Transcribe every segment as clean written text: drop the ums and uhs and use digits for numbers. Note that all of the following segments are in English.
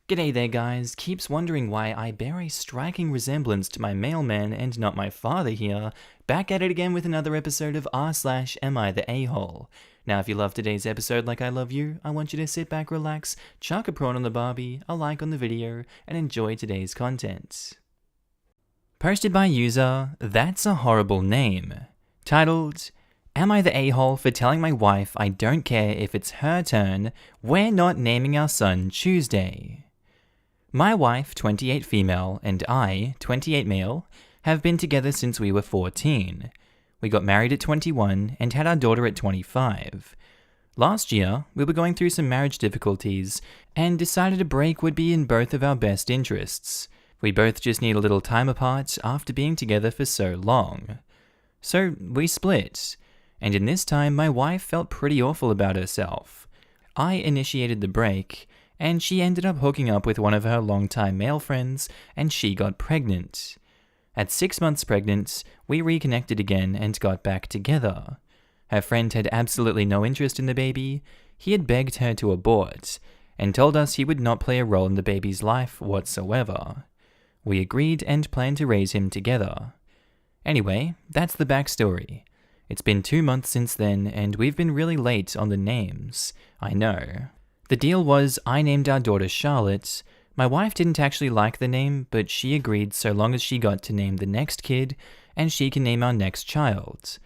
G'day there guys, keeps wondering why I bear a striking resemblance to my mailman and not my father here, back at it again with another episode of r/Am I the A-hole. Now if you love today's episode like I love you, I want you to sit back, relax, chuck a prawn on the barbie, a like on the video, and enjoy today's content. Posted by user, That's a Horrible Name, titled, Am I the a-hole for telling my wife I don't care if it's her turn, we're not naming our son Tuesday? My wife, 28 female, and I, 28 male, have been together since we were 14. We got married at 21 and had our daughter at 25. Last year, we were going through some marriage difficulties and decided a break would be in both of our best interests. We both just need a little time apart after being together for so long. So we split, and in this time my wife felt pretty awful about herself. I initiated the break, and she ended up hooking up with one of her longtime male friends, and she got pregnant. At 6 months pregnant, we reconnected again and got back together. Her friend had absolutely no interest in the baby. He had begged her to abort, and told us he would not play a role in the baby's life whatsoever. We agreed and planned to raise him together. Anyway, that's the backstory. It's been 2 months since then, and we've been really late on the names. I know. The deal was I named our daughter Charlotte. My wife didn't actually like the name, but she agreed so long as she got to name the next kid, and she can name our next child.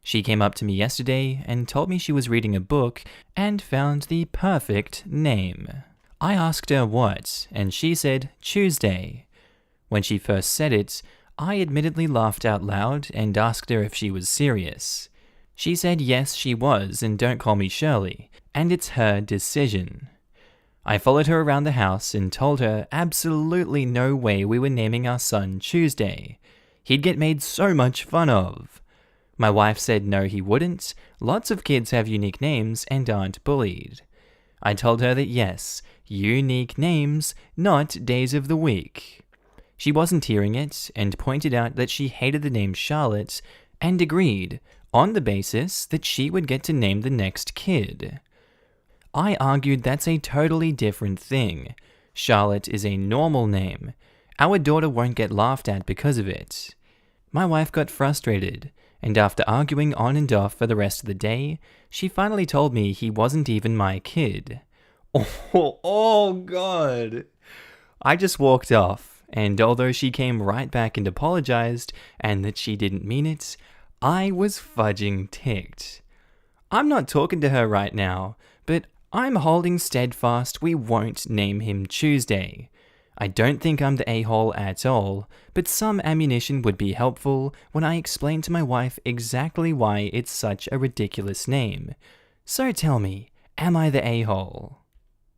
She came up to me yesterday and told me she was reading a book and found the perfect name. I asked her what, and she said Tuesday. When she first said it, I admittedly laughed out loud and asked her if she was serious. She said yes, she was, and don't call me Shirley, and it's her decision. I followed her around the house and told her absolutely no way we were naming our son Tuesday. He'd get made so much fun of. My wife said no he wouldn't, lots of kids have unique names and aren't bullied. I told her that yes, unique names, not days of the week. She wasn't hearing it and pointed out that she hated the name Charlotte and agreed, on the basis that she would get to name the next kid. I argued that's a totally different thing. Charlotte is a normal name. Our daughter won't get laughed at because of it. My wife got frustrated, and after arguing on and off for the rest of the day, she finally told me he wasn't even my kid. Oh God. I just walked off, and although she came right back and apologized, and that she didn't mean it, I was fudging ticked. I'm not talking to her right now, but I'm holding steadfast we won't name him Tuesday. I don't think I'm the a-hole at all, but some ammunition would be helpful when I explain to my wife exactly why it's such a ridiculous name. So tell me, am I the a-hole?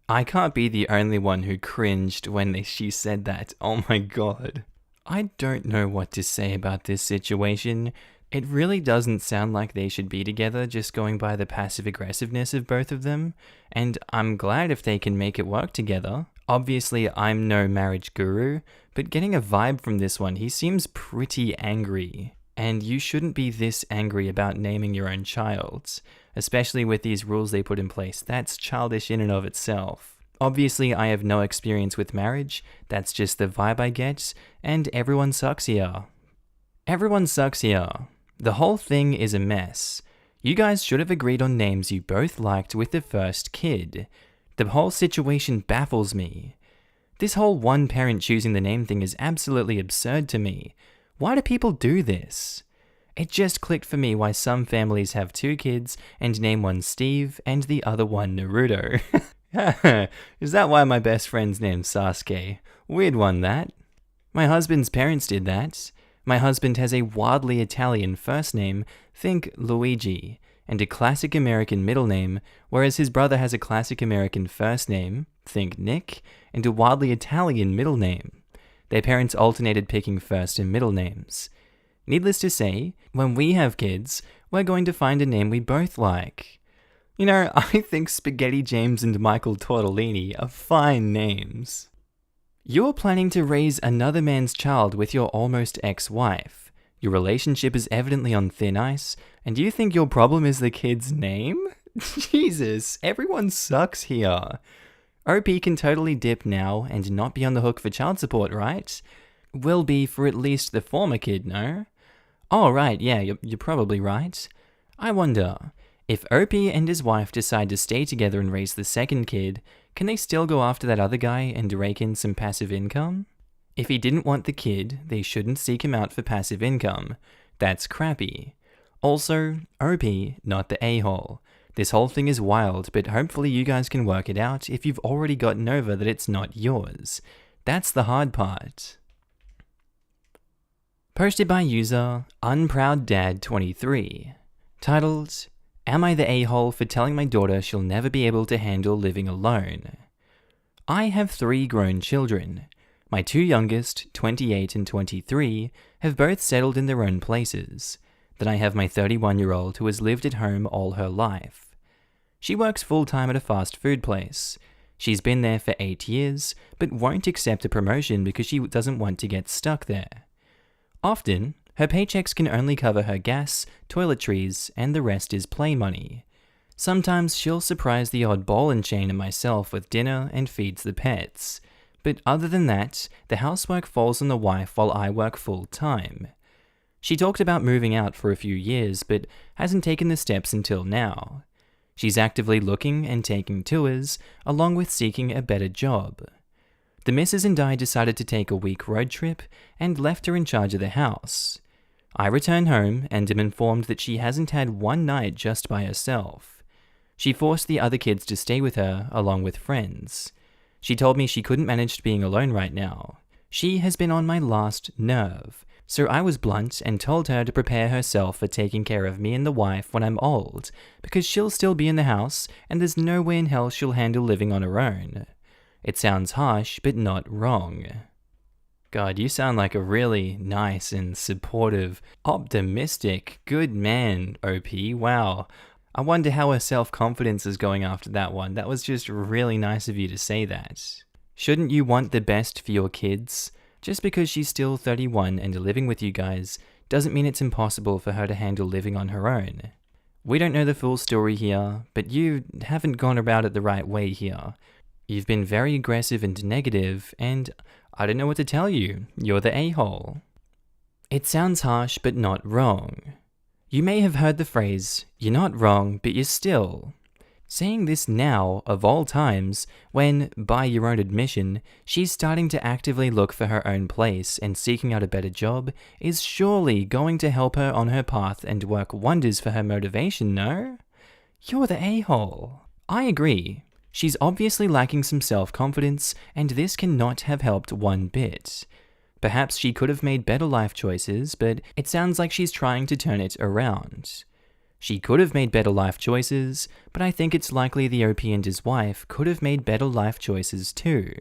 I can't be the only one who cringed when she said that. Oh my god. I don't know what to say about this situation. It really doesn't sound like they should be together, just going by the passive aggressiveness of both of them, and I'm glad if they can make it work together. Obviously, I'm no marriage guru, but getting a vibe from this one, he seems pretty angry. And you shouldn't be this angry about naming your own child, especially with these rules they put in place. That's childish in and of itself. Obviously, I have no experience with marriage, that's just the vibe I get, and everyone sucks here. Everyone sucks here. The whole thing is a mess. You guys should have agreed on names you both liked with the first kid. The whole situation baffles me. This whole one parent choosing the name thing is absolutely absurd to me. Why do people do this? It just clicked for me why some families have 2 kids and name one Steve and the other one Naruto. Is that why my best friend's name's Sasuke? Weird one, that. My husband's parents did that. My husband has a wildly Italian first name, think Luigi, and a classic American middle name, whereas his brother has a classic American first name, think Nick, and a wildly Italian middle name. Their parents alternated picking first and middle names. Needless to say, when we have kids, we're going to find a name we both like. You know, I think Spaghetti James and Michael Tortellini are fine names. You're planning to raise another man's child with your almost ex-wife. Your relationship is evidently on thin ice, and you think your problem is the kid's name? Jesus, everyone sucks here. OP can totally dip now and not be on the hook for child support, right? Will be for at least the former kid, no? Oh, right, yeah, you're probably right. I wonder, if OP and his wife decide to stay together and raise the second kid, can they still go after that other guy and rake in some passive income? If he didn't want the kid, they shouldn't seek him out for passive income. That's crappy. Also, OP, not the a-hole. This whole thing is wild, but hopefully you guys can work it out if you've already gotten over that it's not yours. That's the hard part. Posted by user UnProudDad23. Titled, Am I the a-hole for telling my daughter she'll never be able to handle living alone? I have 3 grown children. My 2 youngest, 28 and 23, have both settled in their own places. Then I have my 31-year-old who has lived at home all her life. She works full-time at a fast food place. She's been there for 8 years, but won't accept a promotion because she doesn't want to get stuck there. Often, her paychecks can only cover her gas, toiletries, and the rest is play money. Sometimes she'll surprise the odd ball and chain and myself with dinner and feeds the pets. But other than that, the housework falls on the wife while I work full-time. She talked about moving out for a few years, but hasn't taken the steps until now. She's actively looking and taking tours, along with seeking a better job. The missus and I decided to take a week road trip and left her in charge of the house. I return home and am informed that she hasn't had one night just by herself. She forced the other kids to stay with her, along with friends. She told me she couldn't manage being alone right now. She has been on my last nerve, so I was blunt and told her to prepare herself for taking care of me and the wife when I'm old, because she'll still be in the house and there's no way in hell she'll handle living on her own. It sounds harsh, but not wrong. God, you sound like a really nice and supportive, optimistic, good man, OP. Wow. I wonder how her self-confidence is going after that one. That was just really nice of you to say that. Shouldn't you want the best for your kids? Just because she's still 31 and living with you guys doesn't mean it's impossible for her to handle living on her own. We don't know the full story here, but you haven't gone about it the right way here. You've been very aggressive and negative, and I don't know what to tell you. You're the a-hole. It sounds harsh, but not wrong. You may have heard the phrase, you're not wrong, but you're still. Saying this now, of all times, when, by your own admission, she's starting to actively look for her own place and seeking out a better job, is surely going to help her on her path and work wonders for her motivation, no? You're the a-hole. I agree. She's obviously lacking some self-confidence, and this cannot have helped one bit. Perhaps she could have made better life choices, but it sounds like she's trying to turn it around. She could have made better life choices, but I think it's likely the OP and his wife could have made better life choices too.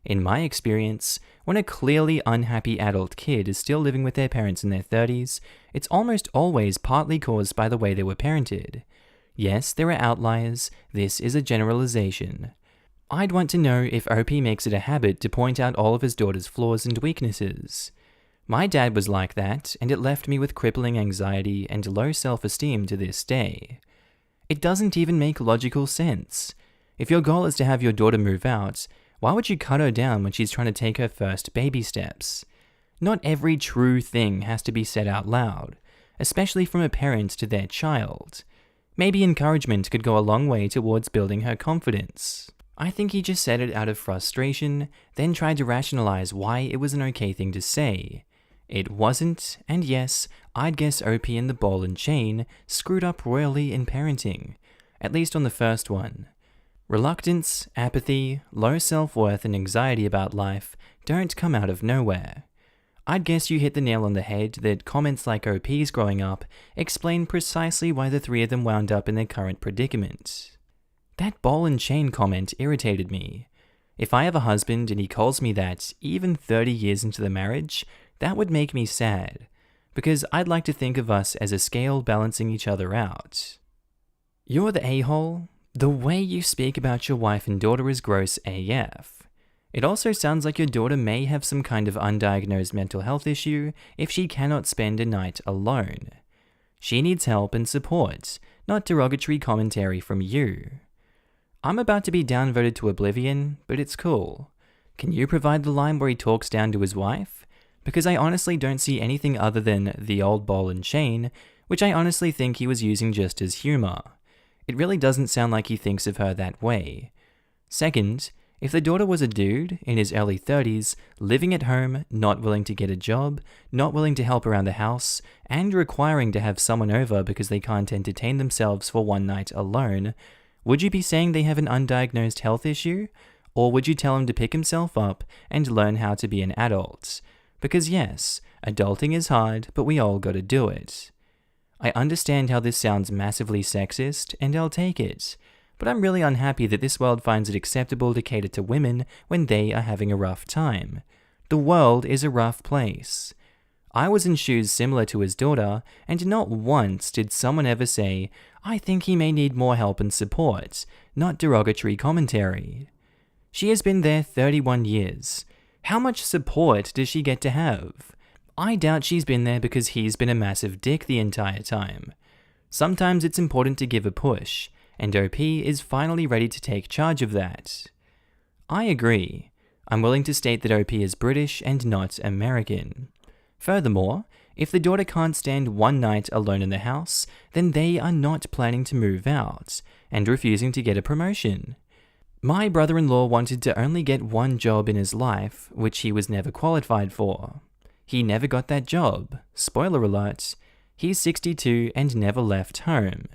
In my experience, when a clearly unhappy adult kid is still living with their parents in their 30s, it's almost always partly caused by the way they were parented. Yes, there are outliers, this is a generalization. I'd want to know if OP makes it a habit to point out all of his daughter's flaws and weaknesses. My dad was like that, and it left me with crippling anxiety and low self-esteem to this day. It doesn't even make logical sense. If your goal is to have your daughter move out, why would you cut her down when she's trying to take her first baby steps? Not every true thing has to be said out loud, especially from a parent to their child. Maybe encouragement could go a long way towards building her confidence. I think he just said it out of frustration, then tried to rationalize why it was an okay thing to say. It wasn't, and yes, I'd guess OP and the ball and chain screwed up royally in parenting, at least on the first one. Reluctance, apathy, low self-worth and anxiety about life don't come out of nowhere. I'd guess you hit the nail on the head that comments like OP's growing up explain precisely why the 3 of them wound up in their current predicament. That ball and chain comment irritated me. If I have a husband and he calls me that even 30 years into the marriage, that would make me sad, because I'd like to think of us as a scale balancing each other out. You're the a-hole? The way you speak about your wife and daughter is gross AF. It also sounds like your daughter may have some kind of undiagnosed mental health issue if she cannot spend a night alone. She needs help and support, not derogatory commentary from you. I'm about to be downvoted to oblivion, but it's cool. Can you provide the line where he talks down to his wife? Because I honestly don't see anything other than the old ball and chain, which I honestly think he was using just as humor. It really doesn't sound like he thinks of her that way. Second, if the daughter was a dude in his early 30s, living at home, not willing to get a job, not willing to help around the house, and requiring to have someone over because they can't entertain themselves for one night alone, would you be saying they have an undiagnosed health issue? Or would you tell him to pick himself up and learn how to be an adult? Because yes, adulting is hard, but we all gotta do it. I understand how this sounds massively sexist, and I'll take it. But I'm really unhappy that this world finds it acceptable to cater to women when they are having a rough time. The world is a rough place. I was in shoes similar to his daughter, and not once did someone ever say, "I think he may need more help and support," not derogatory commentary. She has been there 31 years. How much support does she get to have? I doubt she's been there because he's been a massive dick the entire time. Sometimes it's important to give a push, and OP is finally ready to take charge of that. I agree. I'm willing to state that OP is British and not American. Furthermore, if the daughter can't stand one night alone in the house, then they are not planning to move out, and refusing to get a promotion. My brother-in-law wanted to only get one job in his life, which he was never qualified for. He never got that job. Spoiler alert. He's 62 and never left home.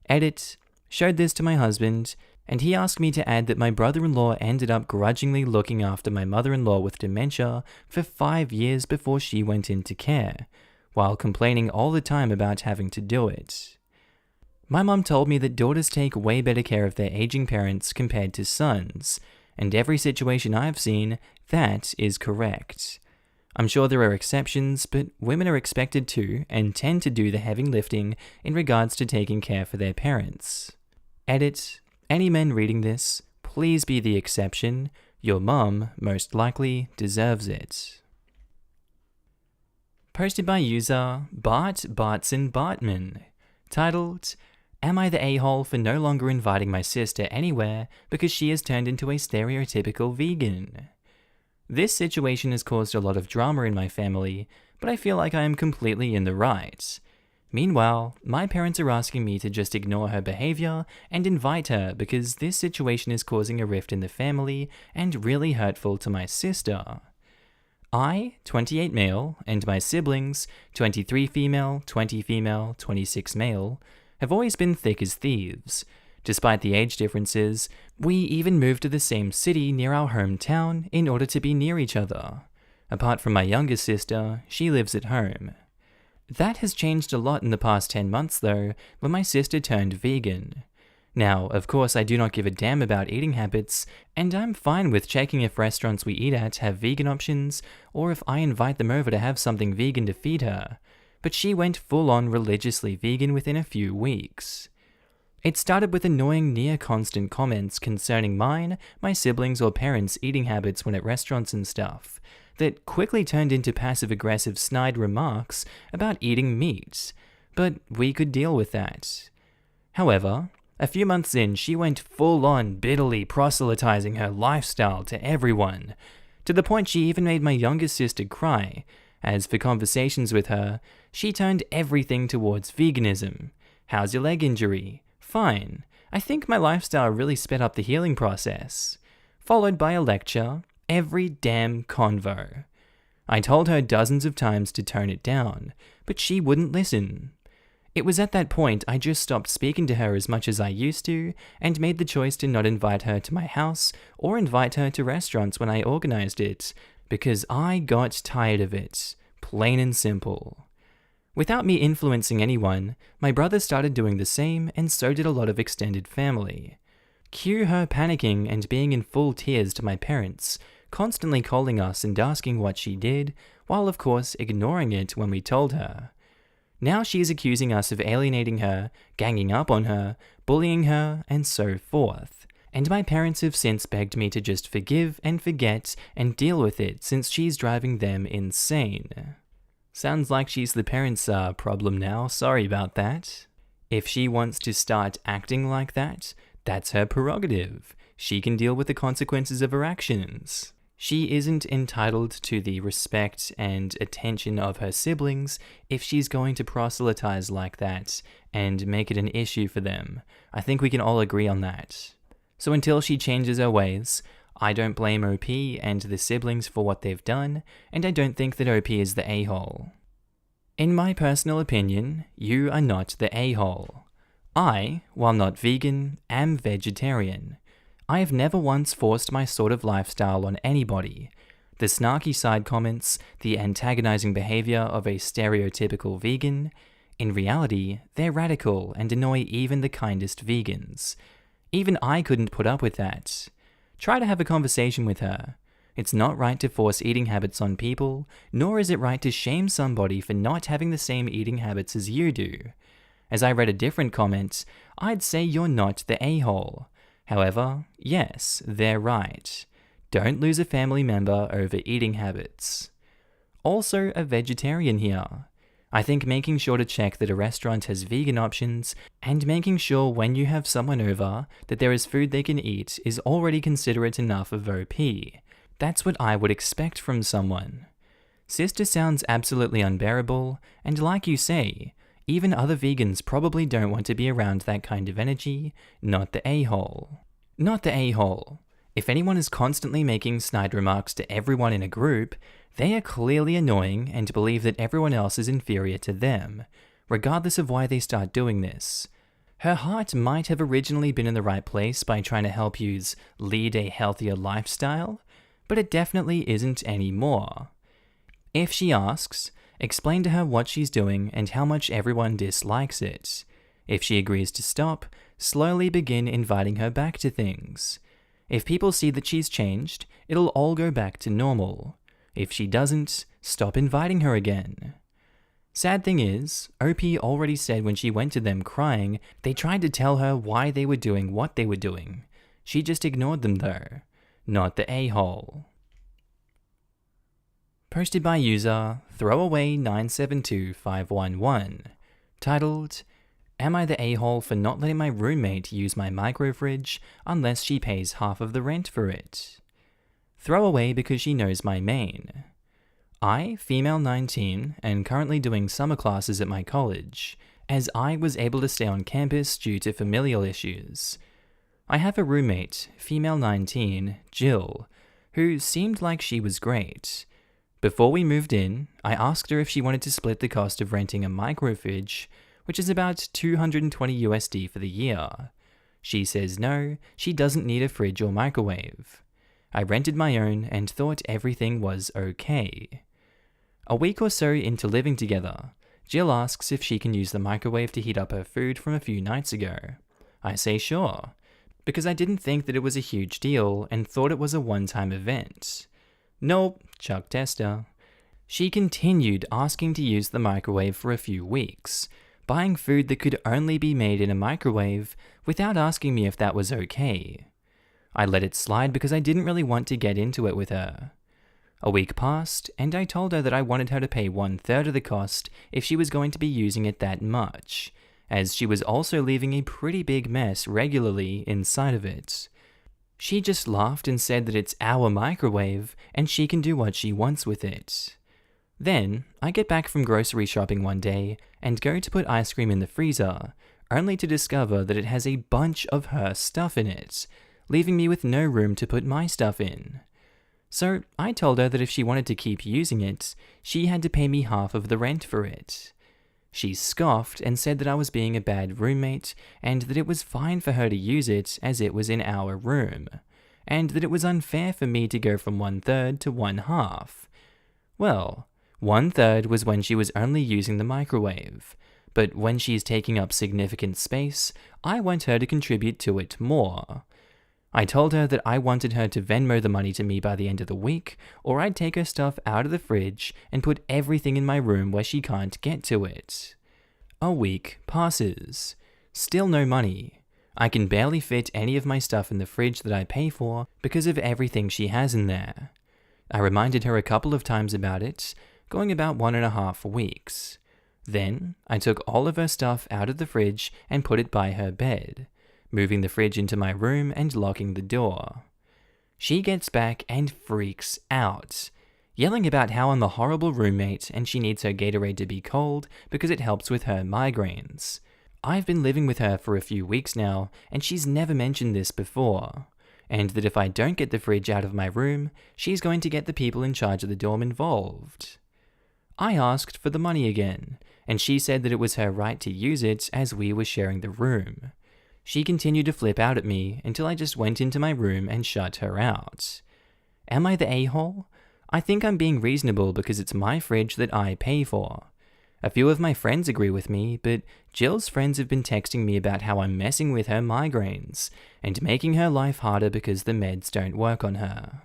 Edit. Showed this to my husband, and he asked me to add that my brother-in-law ended up grudgingly looking after my mother-in-law with dementia for 5 years before she went into care, while complaining all the time about having to do it. My mum told me that daughters take way better care of their aging parents compared to sons, and every situation I've seen, that is correct. I'm sure there are exceptions, but women are expected to and tend to do the heavy lifting in regards to taking care for their parents. Edit. Any men reading this, please be the exception. Your mum, most likely, deserves it. Posted by user Bartson, titled, "Am I the a-hole for no longer inviting my sister anywhere because she has turned into a stereotypical vegan?" This situation has caused a lot of drama in my family, but I feel like I am completely in the right. Meanwhile, my parents are asking me to just ignore her behavior and invite her because this situation is causing a rift in the family and really hurtful to my sister. I, 28 male, and my siblings, 23 female, 20 female, 26 male, have always been thick as thieves. Despite the age differences, we even moved to the same city near our hometown in order to be near each other. Apart from my youngest sister, she lives at home. That has changed a lot in the past 10 months though, when my sister turned vegan. Now, of course I do not give a damn about eating habits, and I'm fine with checking if restaurants we eat at have vegan options, or if I invite them over to have something vegan to feed her. But she went full-on religiously vegan within a few weeks. It started with annoying near-constant comments concerning mine, my siblings or parents' eating habits when at restaurants and stuff, that quickly turned into passive-aggressive snide remarks about eating meat, but we could deal with that. However, a few months in, she went full-on bitterly proselytizing her lifestyle to everyone, to the point she even made my youngest sister cry, as for conversations with her, she turned everything towards veganism. How's your leg injury? Fine. I think my lifestyle really sped up the healing process. Followed by a lecture, every damn convo. I told her dozens of times to tone it down, but she wouldn't listen. It was at that point I just stopped speaking to her as much as I used to, and made the choice to not invite her to my house or invite her to restaurants when I organized it, because I got tired of it, plain and simple. Without me influencing anyone, my brother started doing the same, and so did a lot of extended family. Cue her panicking and being in full tears to my parents, constantly calling us and asking what she did, while of course ignoring it when we told her. Now she is accusing us of alienating her, ganging up on her, bullying her, and so forth. And my parents have since begged me to just forgive and forget and deal with it since she's driving them insane. Sounds like she's the parents' problem now, sorry about that. If she wants to start acting like that, That's her prerogative. She can deal with the consequences of her actions. She isn't entitled to the respect and attention of her siblings if she's going to proselytize like that and make it an issue for them. I think we can all agree on that. So until she changes her ways, I don't blame OP and the siblings for what they've done, and I don't think that OP is the a-hole. In my personal opinion, you are not the a-hole. I, while not vegan, am vegetarian. I have never once forced my sort of lifestyle on anybody. The snarky side comments, the antagonizing behavior of a stereotypical vegan, in reality, they're radical and annoy even the kindest vegans. Even I couldn't put up with that. Try to have a conversation with her. It's not right to force eating habits on people, nor is it right to shame somebody for not having the same eating habits as you do. As I read a different comment, I'd say you're not the a-hole. However, yes, they're right. Don't lose a family member over eating habits. Also, a vegetarian here. I think making sure to check that a restaurant has vegan options and making sure when you have someone over that there is food they can eat is already considerate enough of OP. That's what I would expect from someone. Sister sounds absolutely unbearable, and like you say, even other vegans probably don't want to be around that kind of energy, not the a-hole. Not the a-hole. If anyone is constantly making snide remarks to everyone in a group, they are clearly annoying and believe that everyone else is inferior to them, regardless of why they start doing this. Her heart might have originally been in the right place by trying to help you lead a healthier lifestyle, but it definitely isn't anymore. If she asks, explain to her what she's doing and how much everyone dislikes it. If she agrees to stop, slowly begin inviting her back to things. If people see that she's changed, it'll all go back to normal. If she doesn't, stop inviting her again. Sad thing is, OP already said when she went to them crying, they tried to tell her why they were doing what they were doing. She just ignored them though. Not the a-hole. Posted by user Throwaway972511, titled, Am I the a-hole for not letting my roommate use my microfridge unless she pays half of the rent for it? Throwaway because she knows my main. I, female 19, and currently doing summer classes at my college, as I was able to stay on campus due to familial issues. I have a roommate, female 19, Jill, who seemed like she was great. Before we moved in, I asked her if she wanted to split the cost of renting a microfridge, which is about $220 USD for the year. She says no, she doesn't need a fridge or microwave. I rented my own and thought everything was okay. A week or so into living together, Jill asks if she can use the microwave to heat up her food from a few nights ago. I say sure, because I didn't think that it was a huge deal and thought it was a one-time event. Nope, Chuck Tester. She continued asking to use the microwave for a few weeks, buying food that could only be made in a microwave without asking me if that was okay. I let it slide because I didn't really want to get into it with her. A week passed, and I told her that I wanted her to pay 1/3 of the cost if she was going to be using it that much, as she was also leaving a pretty big mess regularly inside of it. She just laughed and said that it's our microwave and she can do what she wants with it. Then, I get back from grocery shopping one day and go to put ice cream in the freezer, only to discover that it has a bunch of her stuff in it, leaving me with no room to put my stuff in. So, I told her that if she wanted to keep using it, she had to pay me half of the rent for it. She scoffed and said that I was being a bad roommate and that it was fine for her to use it as it was in our room, and that it was unfair for me to go from 1/3 to 1/2. Well, 1/3 was when she was only using the microwave, but when she's taking up significant space, I want her to contribute to it more. I told her that I wanted her to Venmo the money to me by the end of the week, or I'd take her stuff out of the fridge and put everything in my room where she can't get to it. A week passes. Still no money. I can barely fit any of my stuff in the fridge that I pay for because of everything she has in there. I reminded her a couple of times about it, going about 1.5 weeks. Then, I took all of her stuff out of the fridge and put it by her bed, moving the fridge into my room and locking the door. She gets back and freaks out, yelling about how I'm a horrible roommate and she needs her Gatorade to be cold because it helps with her migraines. I've been living with her for a few weeks now and she's never mentioned this before, and that if I don't get the fridge out of my room, she's going to get the people in charge of the dorm involved. I asked for the money again, and she said that it was her right to use it as we were sharing the room. She continued to flip out at me until I just went into my room and shut her out. Am I the a-hole? I think I'm being reasonable because it's my fridge that I pay for. A few of my friends agree with me, but Jill's friends have been texting me about how I'm messing with her migraines and making her life harder because the meds don't work on her.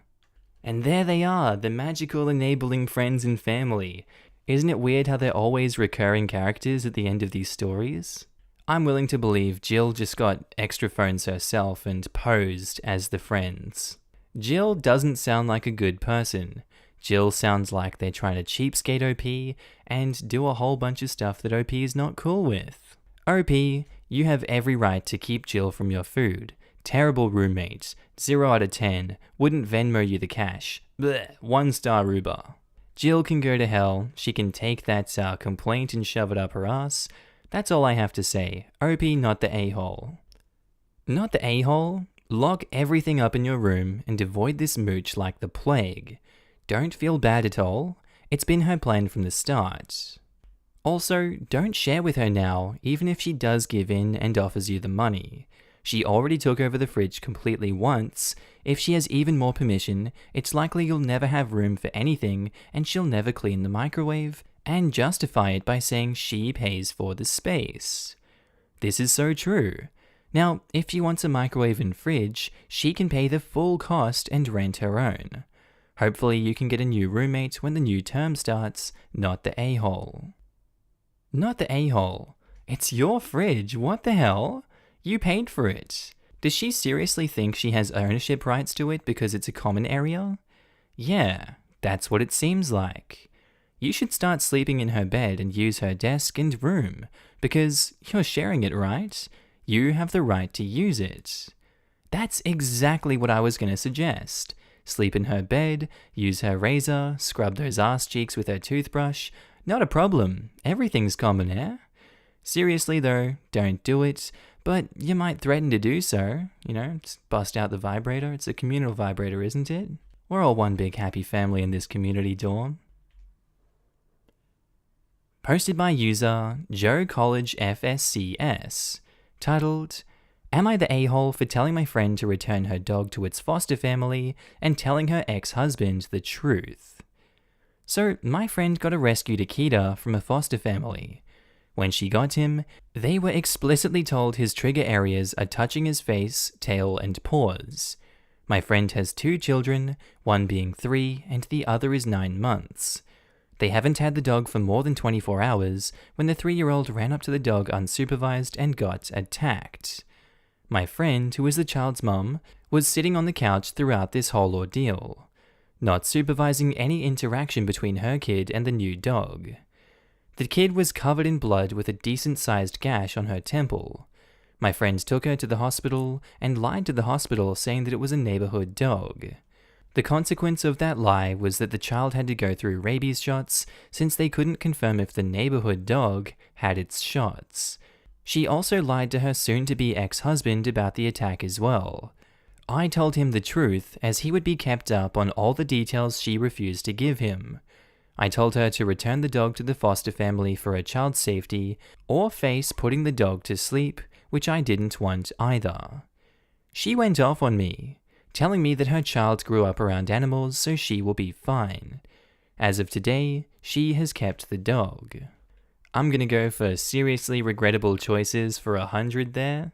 And there they are, the magical enabling friends and family. Isn't it weird how they're always recurring characters at the end of these stories? I'm willing to believe Jill just got extra phones herself and posed as the friends. Jill doesn't sound like a good person. Jill sounds like they're trying to cheapskate OP and do a whole bunch of stuff that OP is not cool with. OP, you have every right to keep Jill from your food. Terrible roommate. 0 out of 10. Wouldn't Venmo you the cash. Blech. 1-star Uber. Jill can go to hell. She can take that complaint and shove it up her ass. That's all I have to say. OP, not the a-hole. Not the a-hole? Lock everything up in your room and avoid this mooch like the plague. Don't feel bad at all. It's been her plan from the start. Also, don't share with her now, even if she does give in and offers you the money. She already took over the fridge completely once. If she has even more permission, it's likely you'll never have room for anything and she'll never clean the microwave and justify it by saying she pays for the space. This is so true. Now, if she wants a microwave and fridge, she can pay the full cost and rent her own. Hopefully you can get a new roommate when the new term starts, not the a-hole. Not the a-hole. It's your fridge, what the hell? You paid for it. Does she seriously think she has ownership rights to it because it's a common area? Yeah, that's what it seems like. You should start sleeping in her bed and use her desk and room, because you're sharing it, right? You have the right to use it. That's exactly what I was going to suggest. Sleep in her bed, use her razor, scrub those ass cheeks with her toothbrush. Not a problem. Everything's common, eh? Seriously though, don't do it, but you might threaten to do so. You know, just bust out the vibrator. It's a communal vibrator, isn't it? We're all one big happy family in this community dorm. Posted by user Joe College FSCS, titled, Am I the a-hole for telling my friend to return her dog to its foster family and telling her ex-husband the truth? So, my friend got a rescued Akita from a foster family. When she got him, they were explicitly told his trigger areas are touching his face, tail, and paws. My friend has 2 children, one being 3 and the other is 9 months. They haven't had the dog for more than 24 hours when the 3-year-old ran up to the dog unsupervised and got attacked. My friend, who is the child's mum, was sitting on the couch throughout this whole ordeal, not supervising any interaction between her kid and the new dog. The kid was covered in blood with a decent-sized gash on her temple. My friend took her to the hospital and lied to the hospital saying that it was a neighborhood dog. The consequence of that lie was that the child had to go through rabies shots since they couldn't confirm if the neighborhood dog had its shots. She also lied to her soon-to-be ex-husband about the attack as well. I told him the truth as he would be kept up on all the details she refused to give him. I told her to return the dog to the foster family for her child's safety or face putting the dog to sleep, which I didn't want either. She went off on me, telling me that her child grew up around animals so she will be fine. As of today, she has kept the dog. I'm gonna go for seriously regrettable choices for 100 there.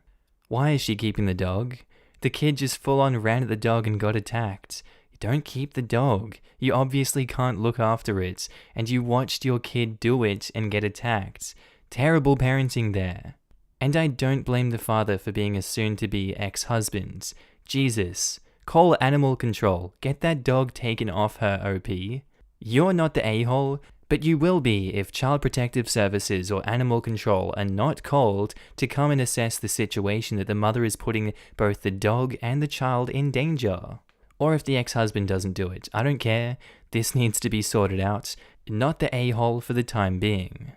Why is she keeping the dog? The kid just full-on ran at the dog and got attacked. Don't keep the dog. You obviously can't look after it, and you watched your kid do it and get attacked. Terrible parenting there. And I don't blame the father for being a soon-to-be ex-husband. Jesus. Call animal control. Get that dog taken off her, OP. You're not the a-hole, But you will be if Child Protective Services or Animal Control are not called to come and assess the situation that the mother is putting both the dog and the child in danger. Or if the ex-husband doesn't do it. I don't care. This needs to be sorted out. Not the a-hole for the time being.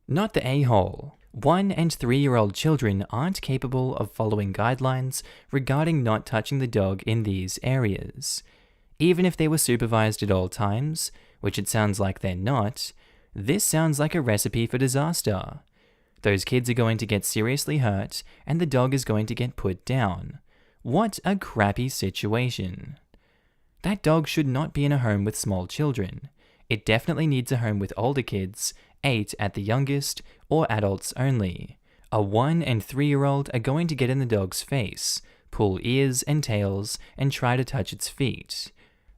Not the a-hole. 1- and 3-year-old children aren't capable of following guidelines regarding not touching the dog in these areas. Even if they were supervised at all times, which it sounds like they're not, this sounds like a recipe for disaster. Those kids are going to get seriously hurt, and the dog is going to get put down. What a crappy situation. That dog should not be in a home with small children. It definitely needs a home with older kids, 8 at the youngest, or adults only. A 1- and 3-year-old are going to get in the dog's face, pull ears and tails, and try to touch its feet.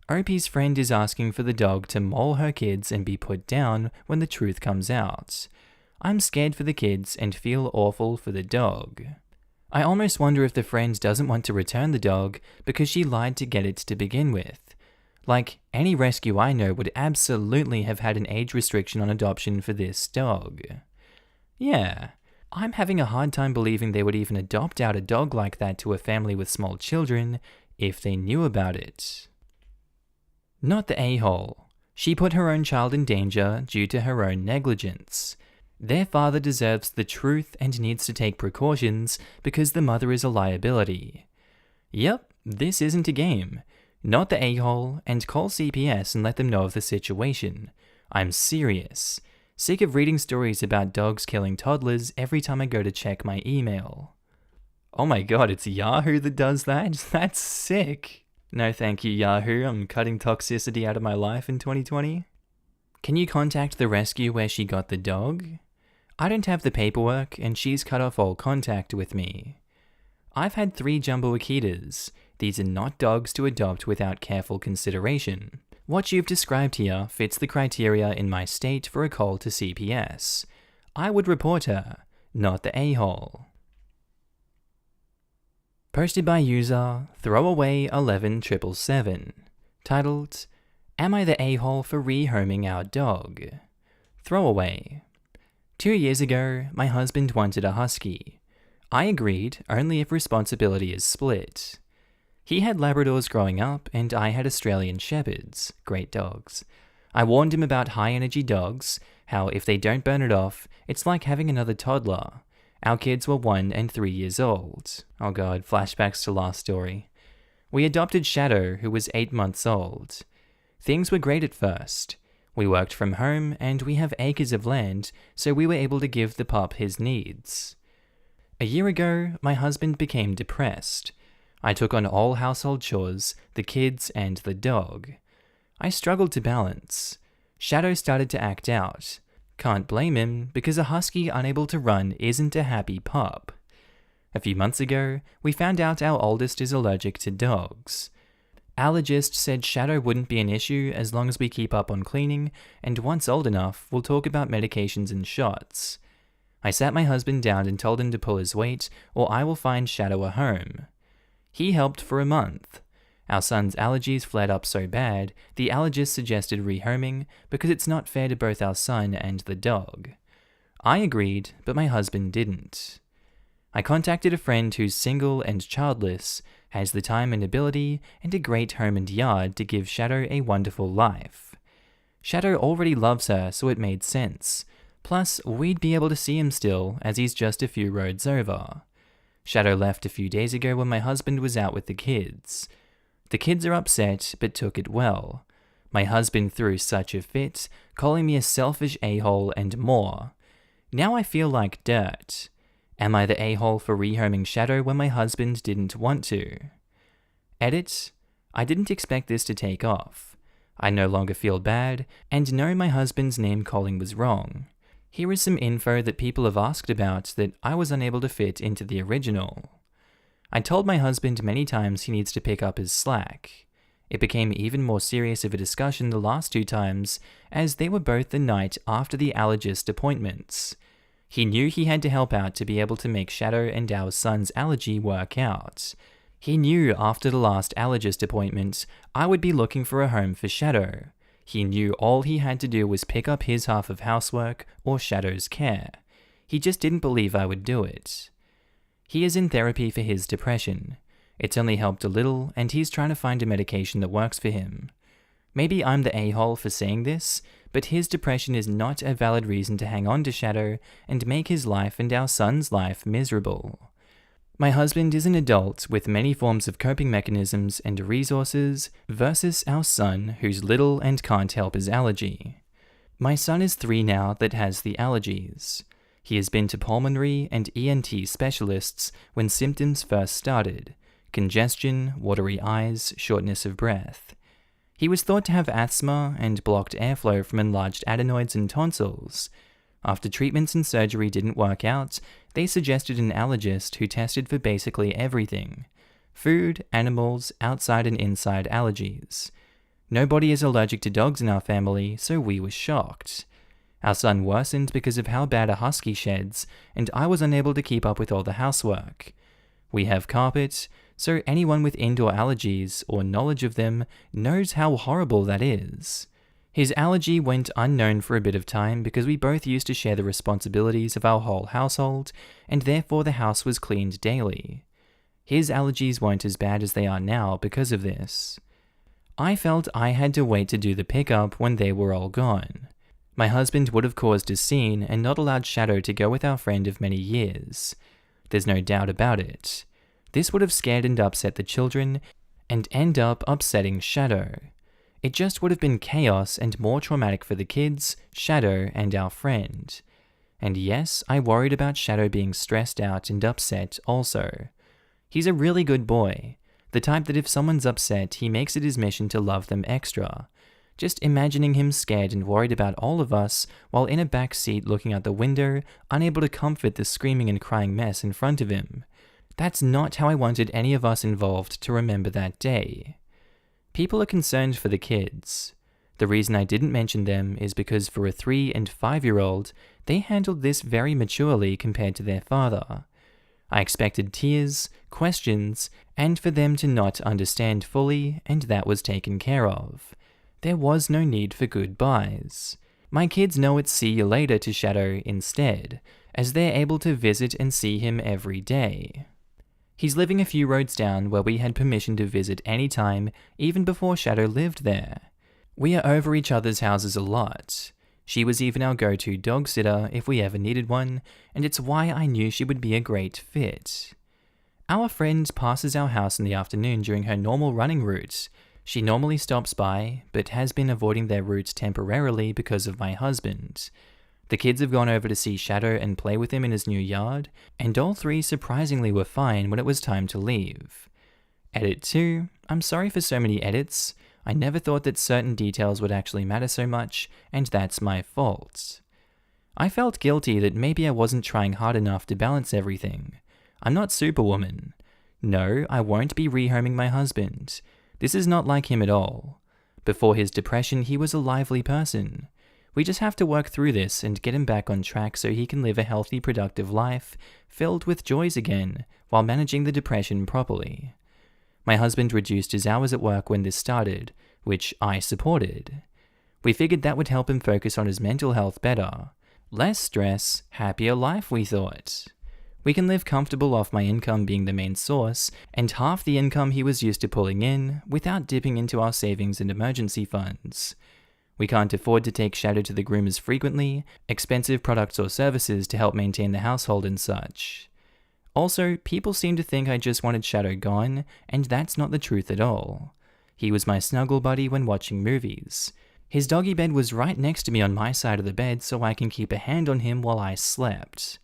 Opie's friend is asking for the dog to maul her kids and be put down when the truth comes out. I'm scared for the kids and feel awful for the dog. I almost wonder if the friend doesn't want to return the dog because she lied to get it to begin with. Like, any rescue I know would absolutely have had an age restriction on adoption for this dog. Yeah, I'm having a hard time believing they would even adopt out a dog like that to a family with small children if they knew about it. Not the a-hole. She put her own child in danger due to her own negligence. Their father deserves the truth and needs to take precautions because the mother is a liability. Yep, this isn't a game. Not the a-hole, and call CPS and let them know of the situation. I'm serious. Sick of reading stories about dogs killing toddlers every time I go to check my email. Oh my god, it's Yahoo that does that? That's sick. No thank you, Yahoo. I'm cutting toxicity out of my life in 2020. Can you contact the rescue where she got the dog? I don't have the paperwork, and she's cut off all contact with me. I've had 3 jumbo Akitas. These are not dogs to adopt without careful consideration. What you've described here fits the criteria in my state for a call to CPS. I would report her, not the a-hole. Posted by user Throwaway11777. Titled, Am I the a-hole for rehoming our dog? Throwaway. 2 years ago, my husband wanted a husky. I agreed only if responsibility is split. He had Labradors growing up, and I had Australian Shepherds, great dogs. I warned him about high-energy dogs, how if they don't burn it off, it's like having another toddler. Our kids were 1 and 3 years old. Oh god, flashbacks to last story. We adopted Shadow, who was 8 months old. Things were great at first. We worked from home, and we have acres of land, so we were able to give the pup his needs. A year ago, my husband became depressed. I took on all household chores, the kids, and the dog. I struggled to balance. Shadow started to act out. Can't blame him, because a husky unable to run isn't a happy pup. A few months ago, we found out our oldest is allergic to dogs. Allergist said Shadow wouldn't be an issue as long as we keep up on cleaning, and once old enough, we'll talk about medications and shots. I sat my husband down and told him to pull his weight, or I will find Shadow a home. He helped for a month. Our son's allergies flared up so bad, the allergist suggested rehoming because it's not fair to both our son and the dog. I agreed, but my husband didn't. I contacted a friend who's single and childless, has the time and ability, and a great home and yard to give Shadow a wonderful life. Shadow already loves her, so it made sense. Plus, we'd be able to see him still, as he's just a few roads over. Shadow left a few days ago when my husband was out with the kids. The kids are upset, but took it well. My husband threw such a fit, calling me a selfish a-hole and more. Now I feel like dirt. Am I the a-hole for rehoming Shadow when my husband didn't want to? Edit. I didn't expect this to take off. I no longer feel bad, and know my husband's name calling was wrong. Here is some info that people have asked about that I was unable to fit into the original. I told my husband many times he needs to pick up his slack. It became even more serious of a discussion the last 2 times, as they were both the night after the allergist appointments. He knew he had to help out to be able to make Shadow and our son's allergy work out. He knew after the last allergist appointment, I would be looking for a home for Shadow. He knew all he had to do was pick up his half of housework or Shadow's care. He just didn't believe I would do it. He is in therapy for his depression. It's only helped a little, and he's trying to find a medication that works for him. Maybe I'm the a-hole for saying this, but his depression is not a valid reason to hang on to Shadow and make his life and our son's life miserable. My husband is an adult with many forms of coping mechanisms and resources versus our son who's little and can't help his allergy. My son is 3 now that has the allergies. He has been to pulmonary and ENT specialists when symptoms first started: congestion, watery eyes, shortness of breath. He was thought to have asthma and blocked airflow from enlarged adenoids and tonsils. After treatments and surgery didn't work out, they suggested an allergist who tested for basically everything: food, animals, outside and inside allergies. Nobody is allergic to dogs in our family, so we were shocked. Our son worsened because of how bad a husky sheds, and I was unable to keep up with all the housework. We have carpet, so anyone with indoor allergies or knowledge of them knows how horrible that is. His allergy went unknown for a bit of time because we both used to share the responsibilities of our whole household, and therefore the house was cleaned daily. His allergies weren't as bad as they are now because of this. I felt I had to wait to do the pickup when they were all gone. My husband would have caused a scene and not allowed Shadow to go with our friend of many years. There's no doubt about it. This would have scared and upset the children, and end up upsetting Shadow. It just would have been chaos and more traumatic for the kids, Shadow, and our friend. And yes, I worried about Shadow being stressed out and upset also. He's a really good boy, the type that if someone's upset, he makes it his mission to love them extra. Just imagining him scared and worried about all of us while in a back seat looking out the window, unable to comfort the screaming and crying mess in front of him. That's not how I wanted any of us involved to remember that day. People are concerned for the kids. The reason I didn't mention them is because for a 3- and 5-year-old, they handled this very maturely compared to their father. I expected tears, questions, and for them to not understand fully, and that was taken care of. There was no need for goodbyes. My kids know it's see you later to Shadow instead, as they're able to visit and see him every day. He's living a few roads down where we had permission to visit anytime, even before Shadow lived there. We are over each other's houses a lot. She was even our go-to dog sitter if we ever needed one, and it's why I knew she would be a great fit. Our friend passes our house in the afternoon during her normal running route. She normally stops by, but has been avoiding their route temporarily because of my husband. The kids have gone over to see Shadow and play with him in his new yard, and all 3 surprisingly were fine when it was time to leave. Edit 2. I'm sorry for so many edits. I never thought that certain details would actually matter so much, and that's my fault. I felt guilty that maybe I wasn't trying hard enough to balance everything. I'm not Superwoman. No, I won't be rehoming my husband. This is not like him at all. Before his depression, he was a lively person. We just have to work through this and get him back on track so he can live a healthy, productive life, filled with joys again, while managing the depression properly. My husband reduced his hours at work when this started, which I supported. We figured that would help him focus on his mental health better. Less stress, happier life, we thought. We can live comfortable off my income being the main source, and half the income he was used to pulling in, without dipping into our savings and emergency funds. We can't afford to take Shadow to the groomers frequently, expensive products or services to help maintain the household and such. Also, people seem to think I just wanted Shadow gone, and that's not the truth at all. He was my snuggle buddy when watching movies. His doggy bed was right next to me on my side of the bed so I can keep a hand on him while I slept.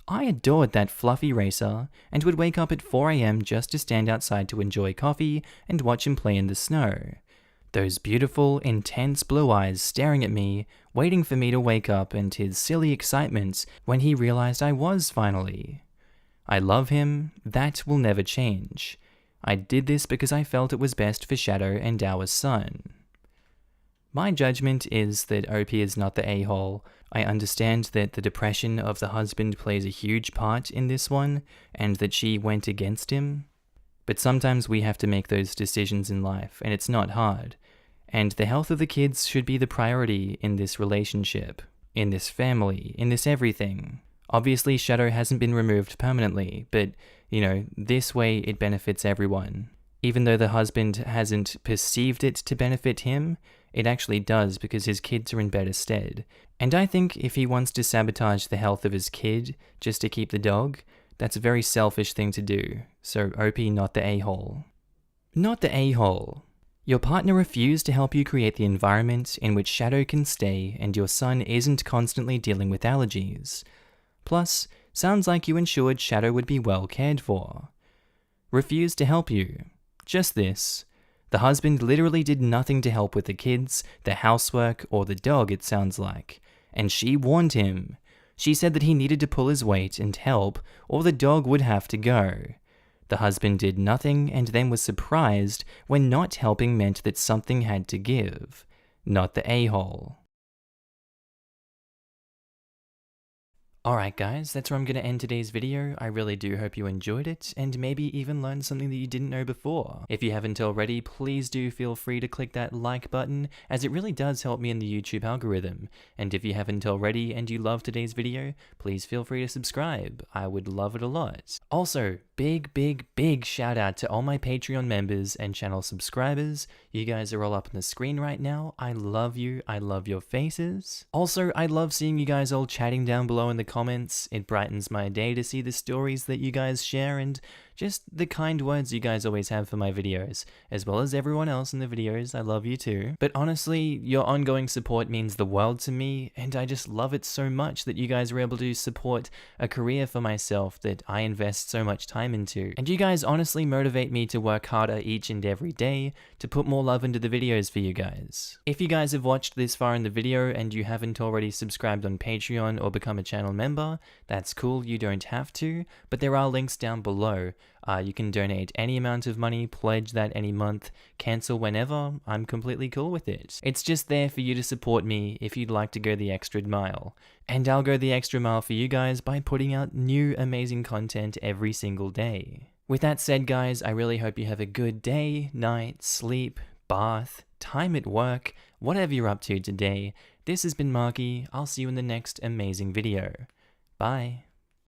I adored that fluffy racer, and would wake up at 4 a.m. just to stand outside to enjoy coffee and watch him play in the snow. Those beautiful, intense blue eyes staring at me, waiting for me to wake up, and his silly excitement when he realized I was finally. I love him. That will never change. I did this because I felt it was best for Shadow and our son. My judgment is that OP is not the a-hole. I understand that the depression of the husband plays a huge part in this one, and that she went against him. But sometimes we have to make those decisions in life, and it's not hard. And the health of the kids should be the priority in this relationship, in this family, in this everything. Obviously, Shadow hasn't been removed permanently, but, this way it benefits everyone. Even though the husband hasn't perceived it to benefit him, it actually does because his kids are in better stead. And I think if he wants to sabotage the health of his kid just to keep the dog, that's a very selfish thing to do. So OP, not the a-hole. Not the a-hole. Your partner refused to help you create the environment in which Shadow can stay and your son isn't constantly dealing with allergies. Plus, sounds like you ensured Shadow would be well cared for. Refused to help you. Just this. The husband literally did nothing to help with the kids, the housework, or the dog, it sounds like. And she warned him. She said that he needed to pull his weight and help, or the dog would have to go. The husband did nothing and then was surprised when not helping meant that something had to give. Not the a-hole. Alright guys, that's where I'm going to end today's video. I really do hope you enjoyed it, and maybe even learned something that you didn't know before. If you haven't already, please do feel free to click that like button, as it really does help me in the YouTube algorithm. And if you haven't already and you love today's video, please feel free to subscribe. I would love it a lot. Also, big shout out to all my Patreon members and channel subscribers. You guys are all up on the screen right now. I love you. I love your faces. Also, I love seeing you guys all chatting down below in the comments. It brightens my day to see the stories that you guys share and just the kind words you guys always have for my videos, as well as everyone else in the videos. I love you too. But honestly, your ongoing support means the world to me, and I just love it so much that you guys are able to support a career for myself that I invest so much time into. And you guys honestly motivate me to work harder each and every day to put more love into the videos for you guys. If you guys have watched this far in the video and you haven't already subscribed on Patreon or become a channel member, that's cool, you don't have to, but there are links down below. You can donate any amount of money, pledge that any month, cancel whenever. I'm completely cool with it. It's just there for you to support me if you'd like to go the extra mile. And I'll go the extra mile for you guys by putting out new amazing content every single day. With that said guys, I really hope you have a good day, night, sleep, bath, time at work, whatever you're up to today. This has been Markee. I'll see you in the next amazing video. Bye.